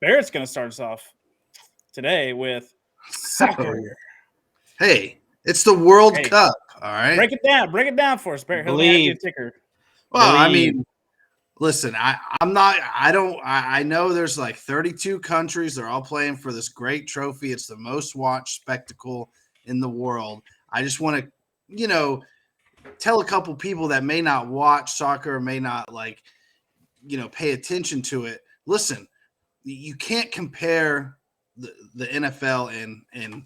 Barrett's going to start us off today with soccer. Hey, it's the World Hey, Cup, all right? Break it down for us, Barrett. Believe. Ticker. Well, I mean, listen, I know there's like 32 countries. They're all playing for this great trophy. It's the most watched spectacle in the world. I just want to, tell a couple people that may not watch soccer or may not pay attention to it. Listen, you can't compare the NFL and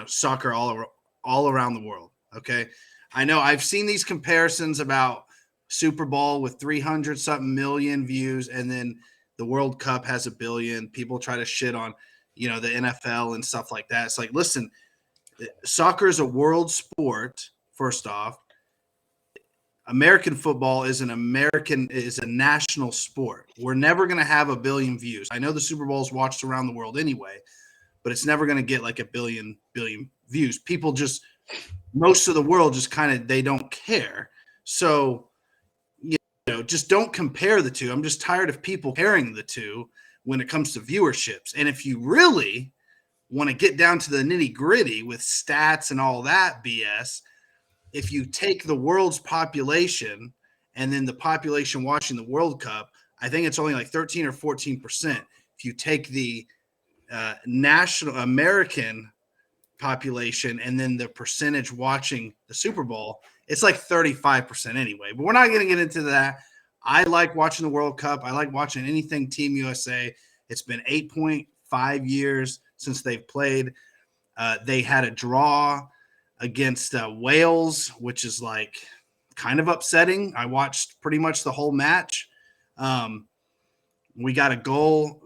soccer all around the world. Okay. I know I've seen these comparisons about Super Bowl with 300 something million views, and then the World Cup has 1 billion. People try to shit on, the NFL and stuff like that. It's like, listen, soccer is a world sport. First off, American football is a national sport. We're never going to have 1 billion views. I know the Super Bowl is watched around the world anyway, but it's never going to get like 1 billion views. People most of the world just they don't care. So, just don't compare the two. I'm just tired of people comparing the two when it comes to viewerships. And if you really want to get down to the nitty gritty with stats and all that BS, if you take the world's population and then the population watching the World Cup, I think it's only like 13 or 14%. If you take the national American population and then the percentage watching the Super Bowl, it's like 35% anyway. But we're not going to get into that. I like watching the World Cup. I like watching anything Team USA. It's been 8.5 years since they've played. They had a draw against Wales, which is like kind of upsetting. I watched pretty much the whole match. We got a goal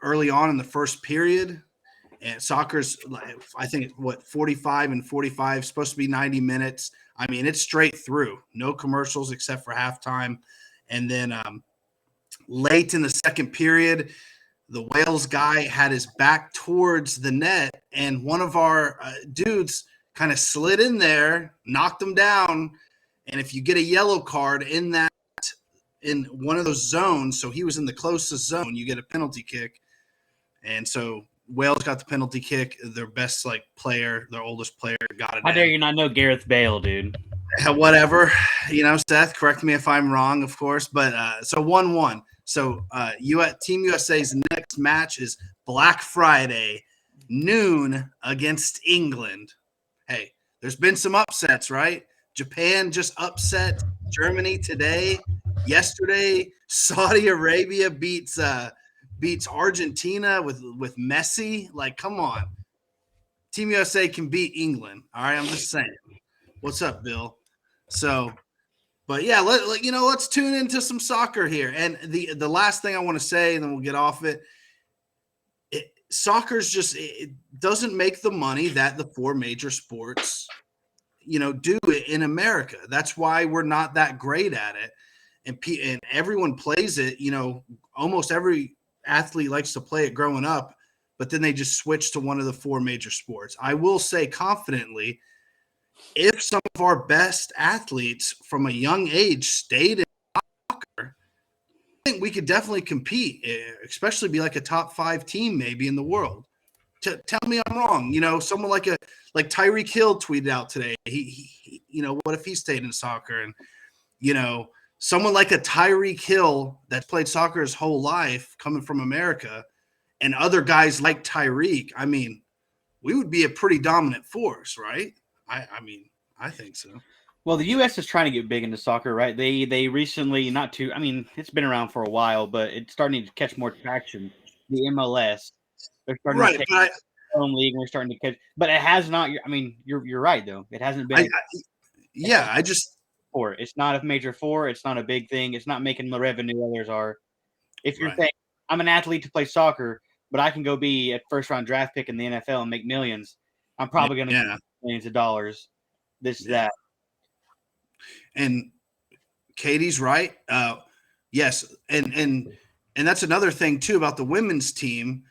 early on in the first period, and soccer's, I think, 45 and 45, supposed to be 90 minutes. I mean, it's straight through, no commercials except for halftime. And then late in the second period, the Wales guy had his back towards the net, and one of our dudes kind of slid in there, knocked him down. And if you get a yellow card in one of those zones, so he was in the closest zone, you get a penalty kick. And so Wales got the penalty kick. Their best player, their oldest player, got it. How dare you not know Gareth Bale, dude? Whatever, Seth, correct me if I'm wrong, of course. But so 1-1. So Team USA's next match is Black Friday, noon against England. Hey, there's been some upsets, right? Japan just upset Germany today. Yesterday, Saudi Arabia beats Argentina with Messi. Like, come on. Team USA can beat England. All right, I'm just saying. What's up, Bill? So, but yeah, let's tune into some soccer here. And the last thing I want to say, and then we'll get off it. Soccer's just, it doesn't make the money that the 4 major sports, do it in America. That's why we're not that great at it. And everyone plays it, almost every athlete likes to play it growing up, but then they just switch to one of the 4 major sports. I will say confidently, if some of our best athletes from a young age stayed in soccer, I think we could definitely compete, especially be like a top 5 team maybe in the world. Tell me I'm wrong. Someone like Tyreek Hill tweeted out today. He what if he stayed in soccer? And someone like a Tyreek Hill that played soccer his whole life, coming from America, and other guys like Tyreek. I mean, we would be a pretty dominant force, right? I think so. Well, the U.S. is trying to get big into soccer, right? They recently, it's been around for a while, but it's starting to catch more traction. The MLS, they're starting to take the home league, and we're starting to catch. But it has not. I mean, you're right though. It hasn't been. It's not a major 4. It's not a big thing. It's not making the revenue others are. If you're saying I'm an athlete to play soccer, but I can go be a first-round draft pick in the NFL and make millions, I'm probably going to get millions of dollars. That. And Katie's right. Yes, and that's another thing too about the women's team.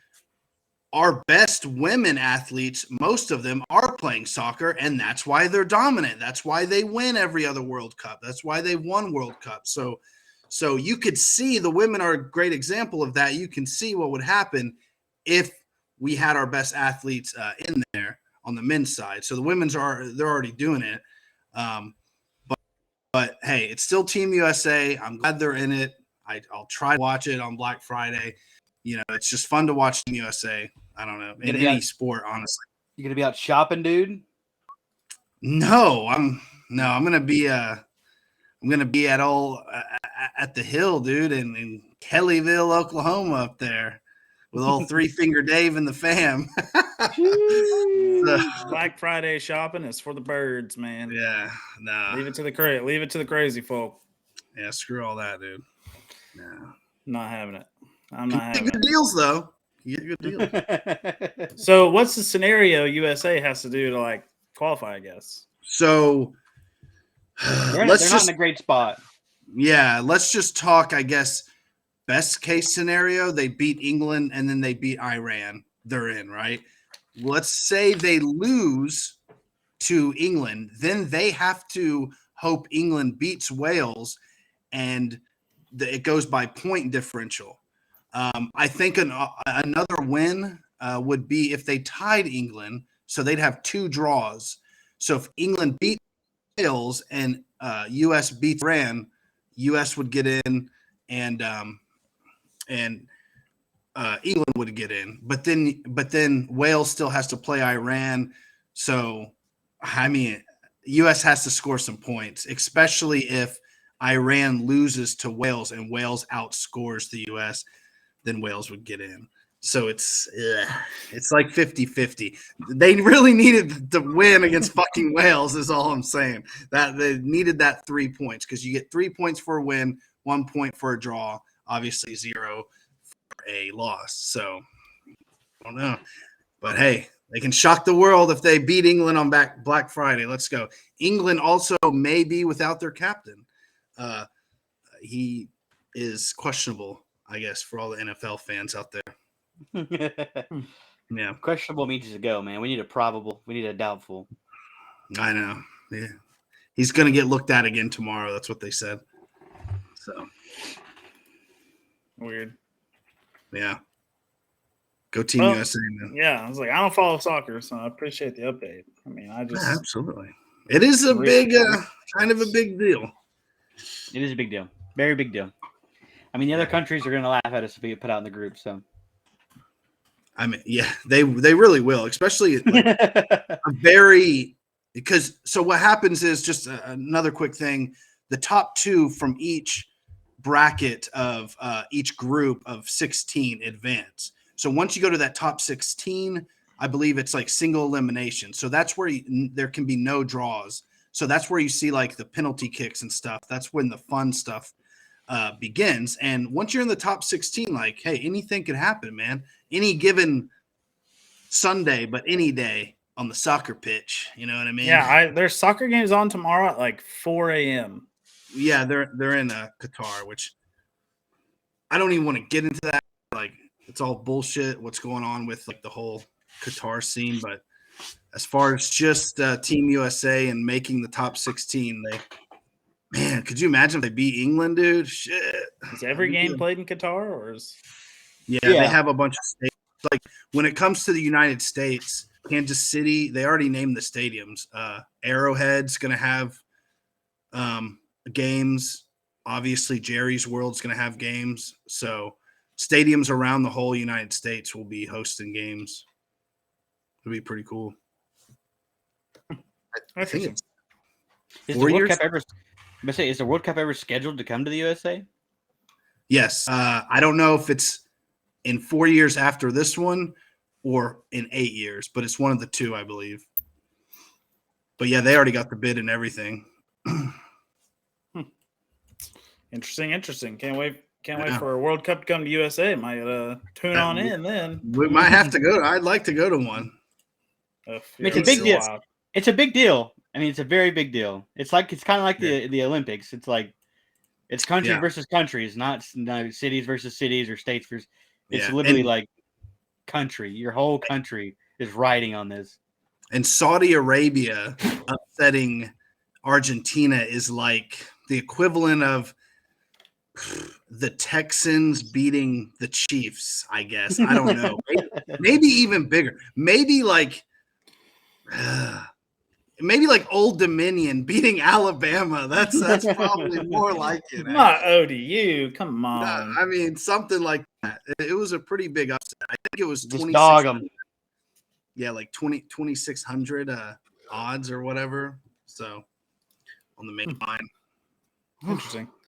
Our best women athletes, most of them are playing soccer, and that's why they're dominant. That's why they win every other World Cup. That's why they won World Cup. So So you could see the women are a great example of that. You can see what would happen if we had our best athletes in there on the men's side. So the women's they're already doing it. But hey, it's still Team USA. I'm glad they're in it. I'll try to watch it on Black Friday. It's just fun to watch Team USA. I don't know, in any sport, honestly. You gonna be out shopping, dude? No, I'm gonna be at the Hill, dude, in Kellyville, Oklahoma, up there with old Three Finger Dave and the fam. Black Friday shopping is for the birds, man. Yeah, nah. Leave it to the crazy folk. Yeah, screw all that, dude. No. Not having it. I'm not having good deals, though. You get good deals. So what's the scenario USA has to do to like qualify, I guess? So they're not in a great spot. Yeah, let's just talk, I guess, best case scenario. They beat England and then they beat Iran. They're in, right? Let's say they lose to England. Then they have to hope England beats Wales and it goes by point differential. I think another win would be if they tied England, so they'd have 2 draws. So if England beat Wales and U.S. beats Iran, U.S. would get in, and England would get in. But then Wales still has to play Iran. So I mean, U.S. has to score some points, especially if Iran loses to Wales and Wales outscores the U.S. Then Wales would get in. So it's like 50-50. They really needed to win against fucking Wales is all I'm saying. That they needed that 3 points because you get 3 points for a win, 1 point for a draw, obviously 0 for a loss. So I don't know. But hey, they can shock the world if they beat England on Black Friday. Let's go. England also may be without their captain. He is questionable, I guess, for all the NFL fans out there. Yeah. Questionable means to go, man. We need a probable. We need a doubtful. I know. Yeah. He's going to get looked at again tomorrow. That's what they said. So. Weird. Yeah. Go Team USA, man. Yeah. I was like, I don't follow soccer, so I appreciate the update. I mean, absolutely. It is a big, kind of a big deal. It is a big deal. Very big deal. I mean, the other countries are going to laugh at us if we get put out in the group, so. I mean, yeah, they really will, especially because so what happens is just another quick thing. The top 2 from each bracket of each group of 16 advance. So once you go to that top 16, I believe it's like single elimination. So that's where there can be no draws. So that's where you see like the penalty kicks and stuff. That's when the fun stuff begins. And once you're in the top 16, like, hey, anything could happen, man. Any given Sunday, but any day on the soccer pitch. You know what I mean? Yeah, there's soccer games on tomorrow at like 4 a.m. Yeah, they're in Qatar, which I don't even want to get into that. Like, it's all bullshit what's going on with like the whole Qatar scene. But as far as just Team USA and making the top 16, man, could you imagine if they beat England, dude? Shit. Is every game played in Qatar, or is? Yeah, they have a bunch of states. Like when it comes to the United States, Kansas City, they already named the stadiums. Arrowhead's going to have games. Obviously, Jerry's World's going to have games. So stadiums around the whole United States will be hosting games. It'll be pretty cool. I think it's 4 years. Is the World Cup ever scheduled to come to the USA? Yes. I don't know if it's in 4 years after this one or in 8 years, but it's one of the 2, I believe. But yeah, they already got the bid and everything. Interesting. Can't wait for a World Cup to come to USA. Might tune on in then. We might have to go. I'd like to go to one. It's a big deal. It's a big deal. I mean, it's a very big deal. It's kind of like the Olympics. It's like it's countries versus countries, not cities versus cities or states versus. It's literally like country. Your whole country is riding on this. And Saudi Arabia upsetting Argentina is like the equivalent of the Texans beating the Chiefs, I guess. I don't know. Maybe even bigger. Maybe like Old Dominion beating Alabama. That's probably more like it. Not ODU. Come on. I mean, something like that. It was a pretty big upset. I think it was Just dog 26. them. Yeah, like 2,600 odds or whatever. So on the main line. Interesting.